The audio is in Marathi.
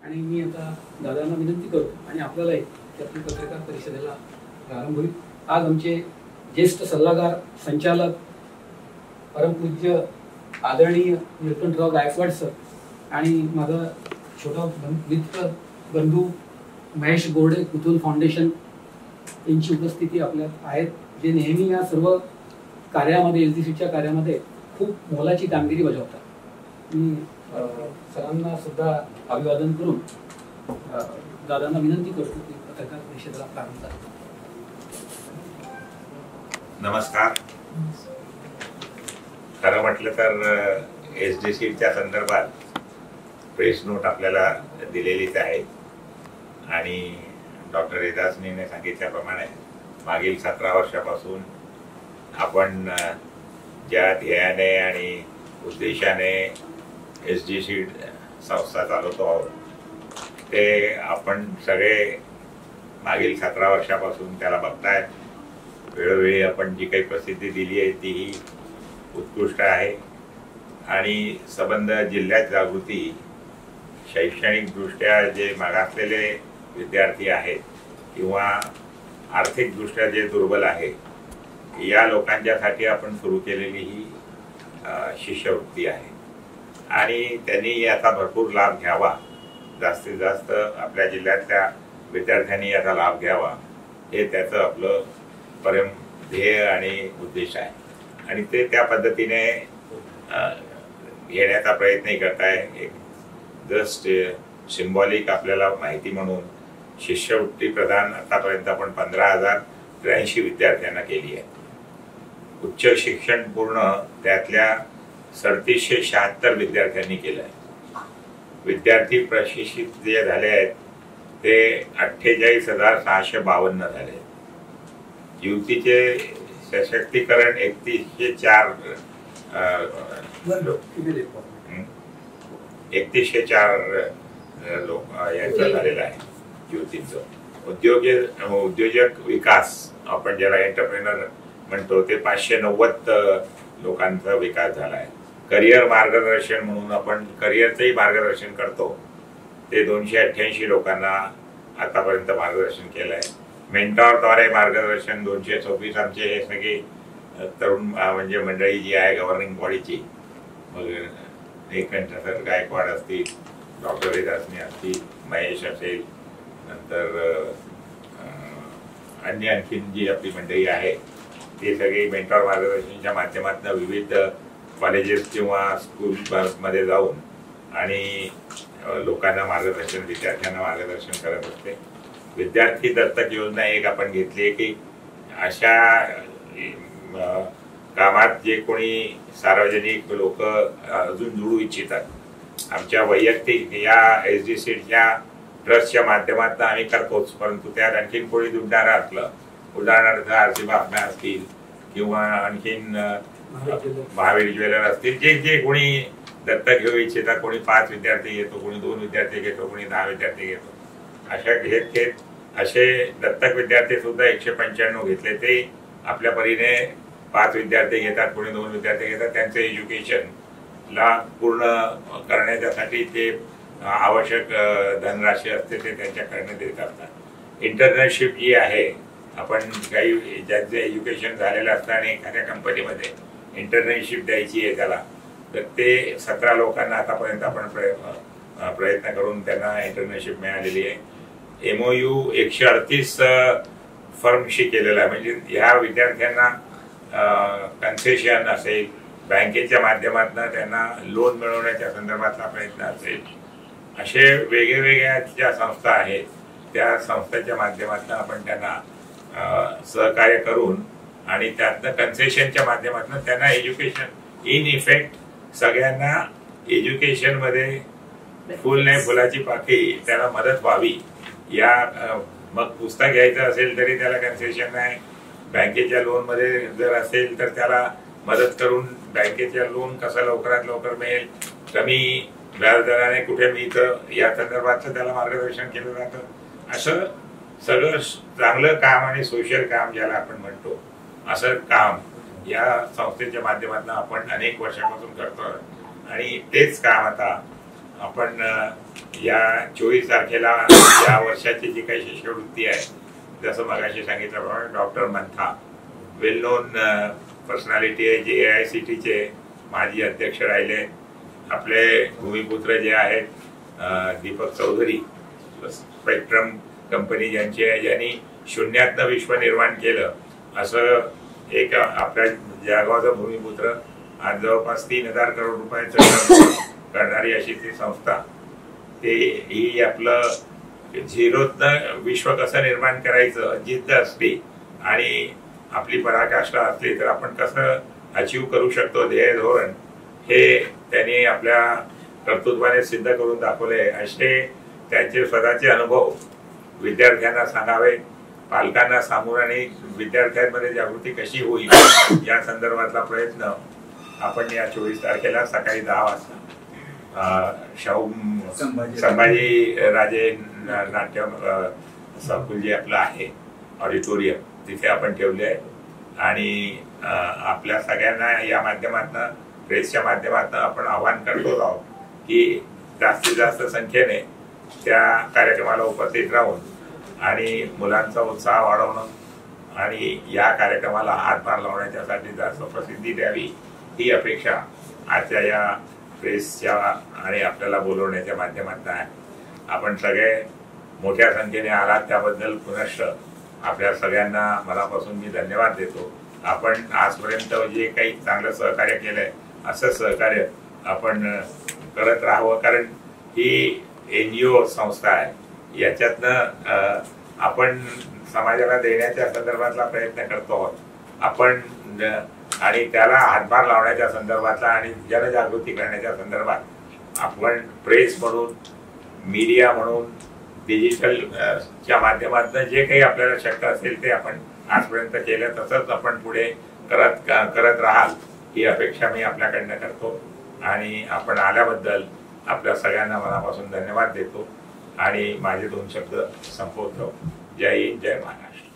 आणि मी आता दादांना विनंती करतो आणि आपल्यालाही त्यातून पत्रकार परिषदेला प्रारंभ होईल। आज आमचे ज्येष्ठ सल्लागार संचालक परमपूज्य आदरणीय निळकंठराव गायकवाड सर आणि माझा छोटा मित्र बंधू महेश गोरडे कुतूल फाउंडेशन यांची उपस्थिती आपल्यात आहेत, जे नेहमी या सर्व कार्यामध्ये एलजीसीच्या कार्यामध्ये खूप मोलाची कामगिरी बजावतात। मी सरांना सुद्धा अभिवादन करून दादांना विनंती करतो की पत्रकार परिषदेला प्रारंभ करा। नमस्कार। खरं म्हटलं तर एसडीसीच्या संदर्भात प्रेस नोट आपल्याला दिलेलीच आहे आणि डॉक्टर एजाजनीने सांगितल्याप्रमाणे मागील 17 वर्षापासून आपण ज्या ध्येयाने आणि उद्देशाने एसडीसी संस्था चालवतो आहोत ते आपण सगळे मागील 17 वर्षापासून त्याला बघताय। वेळोवेळी आपण जी काही प्रसिद्धी दिली आहे तीही उत्कृष्ट आहे आणि संबंध जिल्ह्यात जागृती, शैक्षणिकदृष्ट्या जे मागासलेले विद्यार्थी आहेत किंवा आर्थिकदृष्ट्या जे दुर्बल आहे या लोकांच्यासाठी आपण सुरू केलेली ही शिष्यवृत्ती आहे आणि त्यांनी याचा भरपूर लाभ घ्यावा, जास्तीत जास्त आपल्या जिल्ह्यातल्या विद्यार्थ्यांनी याचा लाभ घ्यावा हे त्याचं आपलं परम ध्येय आणि उद्देश आहे आणि ते त्या पद्धतीने घेण्याचा प्रयत्नही करताय। एक जस्ट सिंबॉलिक आपल्याला माहिती म्हणून शिष्यवृत्ती प्रदान आतापर्यंत आपण 15,083 विद्यार्थ्यांना केली आहे। उच्च शिक्षण पूर्ण त्यातल्या 3776 विद्यार्थ्यांनी केलं आहे। विद्यार्थी प्रशिक्षित जे झाले आहेत ते 48,652 झाले। युवतीचे सशक्तीकरण 3104 लोक यांचं झालेलं आहे। युवतींचं उद्योजक विकास आपण ज्याला एंटरप्रेनर म्हणतो ते 590 लोकांचा विकास झाला आहे। करिअर मार्गदर्शन म्हणून आपण करिअरचंही मार्गदर्शन करतो ते 288 लोकांना आतापर्यंत मार्गदर्शन केलं आहे। मेंटॉरद्वारे मार्गदर्शन 226 आमचे हे सगळे तरुण म्हणजे मंडळी जी आहे गव्हर्निंग बॉडीची, मग निळकंठ सर गायकवाड असतील, डॉक्टर एजाजनी असतील, महेश असेल, नंतर आणखीन जी आपली मंडळी आहे ते सगळी मेंटॉर मार्गदर्शनच्या माध्यमातून विविध कॉलेजेस किंवा स्कूलमध्ये जाऊन आणि लोकांना मार्गदर्शन, विद्यार्थ्यांना मार्गदर्शन करत असते। विद्यार्थी दत्तक योजना एक आपण घेतली आहे की अशा कामात जे कोणी सार्वजनिक लोक अजून जुळू इच्छितात, आमच्या वैयक्तिक या एसडीसीच्या ट्रस्टच्या माध्यमातून आम्ही करतोच, परंतु त्यात आणखीन कोणी जुळणारं असलं, उदाहरणार्थ आरसी बातम्या असतील किंवा आणखीन महावीर ज्वेलर असतील, जे कोणी दत्तक घेऊ इच्छितात, कोणी 5 विद्यार्थी घेतो, कोणी 2 विद्यार्थी घेतो, कोणी 10 विद्यार्थी घेतो, अशा घेत असे दत्तक विद्यार्थी सुद्धा 195 घेतले। ते आपल्या परीने 5 विद्यार्थी घेतात, कोणी 2 विद्यार्थी घेतात, त्यांचे एज्युकेशनला पूर्ण करण्यासाठी ते आवश्यक धनराशी असते ते त्यांच्याकडनं देत असतात। इंटर्नशिप जी आहे, आपण काही ज्यांचं एज्युकेशन झालेलं असतं आणि एखाद्या कंपनीमध्ये इंटर्नशिप द्यायची आहे त्याला, तर ते 17 लोकांना आतापर्यंत आपण प्रयत्न करून त्यांना इंटर्नशिप मिळालेली आहे। MOU 138 फर्मशी केलेला आहे, म्हणजे ह्या विद्यार्थ्यांना कन्सेशन असेल, बँकेच्या माध्यमातून त्यांना लोन मिळवण्याच्या संदर्भातला प्रयत्न असेल, असे वेगवेगळ्या ज्या संस्था आहेत त्या संस्थेच्या माध्यमातून आपण त्यांना सहकार्य करून आणि त्यातनं कन्सेशनच्या माध्यमातून त्यांना एज्युकेशन इन इफेक्ट सगळ्यांना एज्युकेशन मध्ये फुल नाही फुलाची पाकळी त्याला मदत व्हावी। या मग पुस्तक घ्यायचं असेल तरी त्याला कन्सेशन नाही, बँकेच्या लोन मध्ये जर असेल तर त्याला मदत करून बँकेच्या लोन कसं लवकरात लवकर मिळेल, कमी व्याजदराने कुठे मिळतं या संदर्भातलं त्याला मार्गदर्शन केलं जातं। असं सगळं चांगलं काम आणि सोशल काम ज्याला आपण म्हणतो असं काम या संस्थेच्या माध्यमातून आपण अनेक वर्षापासून करतो आणि तेच काम आता आपण या 24 तारखेला या वर्षाची जी काही शिष्यवृत्ती आहे, जसं मगाशी सांगितल्याप्रमाणे डॉक्टर मंथा वेल नोन पर्सनॅलिटी आहे, जे AICTचे माजी अध्यक्ष राहिले, आपले भूमिपुत्र जे आहेत दीपक चौधरी, स्पेक्ट्रम कंपनी ज्यांनी शून्यातनं विश्व निर्माण केलं, असं एक आपल्या जळगावचा भूमिपुत्र आज जवळपास 3,000 करोड रुपयाचं करणारी अशी ती संस्था, ते ही आपलं झिरोतनं विश्व कसं निर्माण करायचं जिद्द असली आणि आपली पराकाष्ठा असली तर आपण कसं अचीव करू शकतो ध्येय धोरण, हे त्यांनी आपल्या कर्तृत्वाने सिद्ध करून दाखवले. असे त्यांचे स्वतःचे अनुभव विद्यार्थ्यांना सांगावे, पालकांना सांगून आणि विद्यार्थ्यांमध्ये जागृती कशी होईल या संदर्भातला प्रयत्न आपण या 24 तारखेला सकाळी 10 वाजता शाहू संभाजी राजे नाट्य संकुल जे आपलं आहे ऑडिटोरियम, तिथे आपण ठेवले आहे. आणि आपल्या सगळ्यांना या माध्यमातून, प्रेसच्या माध्यमातून आपण आवाहन करतो आहोत की जास्तीत जास्त संख्येने त्या कार्यक्रमाला उपस्थित राहून आणि मुलांचा उत्साह वाढवणं आणि या कार्यक्रमाला हातभार लावण्याच्यासाठी जास्त प्रसिद्धी द्यावी, ही अपेक्षा आजच्या या प्रेसच्या आणि आपल्याला बोलवण्याच्या माध्यमातून आहे. आपण सगळे मोठ्या संख्येने आलात त्याबद्दल पुनश्च आपल्या सगळ्यांना मनापासून मी धन्यवाद देतो. आपण आजपर्यंत जे काही चांगलं सहकार्य केलंय, असं सहकार्य आपण करत राहावं, कारण ही NGO संस्था आहे, याच्यातनं आपण समाजाला देण्याच्या संदर्भातला प्रयत्न करतो आहोत आपण, आणि त्याला हातभार लावण्याच्या संदर्भातला आणि जनजागृती करण्याच्या संदर्भात आपण प्रेस म्हणून, मीडिया म्हणून, डिजिटलच्या माध्यमातून जे काही आपल्याला शक्य असेल ते आपण आजपर्यंत केलं, तसंच आपण पुढे करत राहाल ही अपेक्षा मी आपल्याकडनं करतो. आणि आपण आल्याबद्दल आपल्या सगळ्यांना मनापासून धन्यवाद देतो आणि माझे 2 शब्द संपवतो. जय हिंद, जय महाराष्ट्र.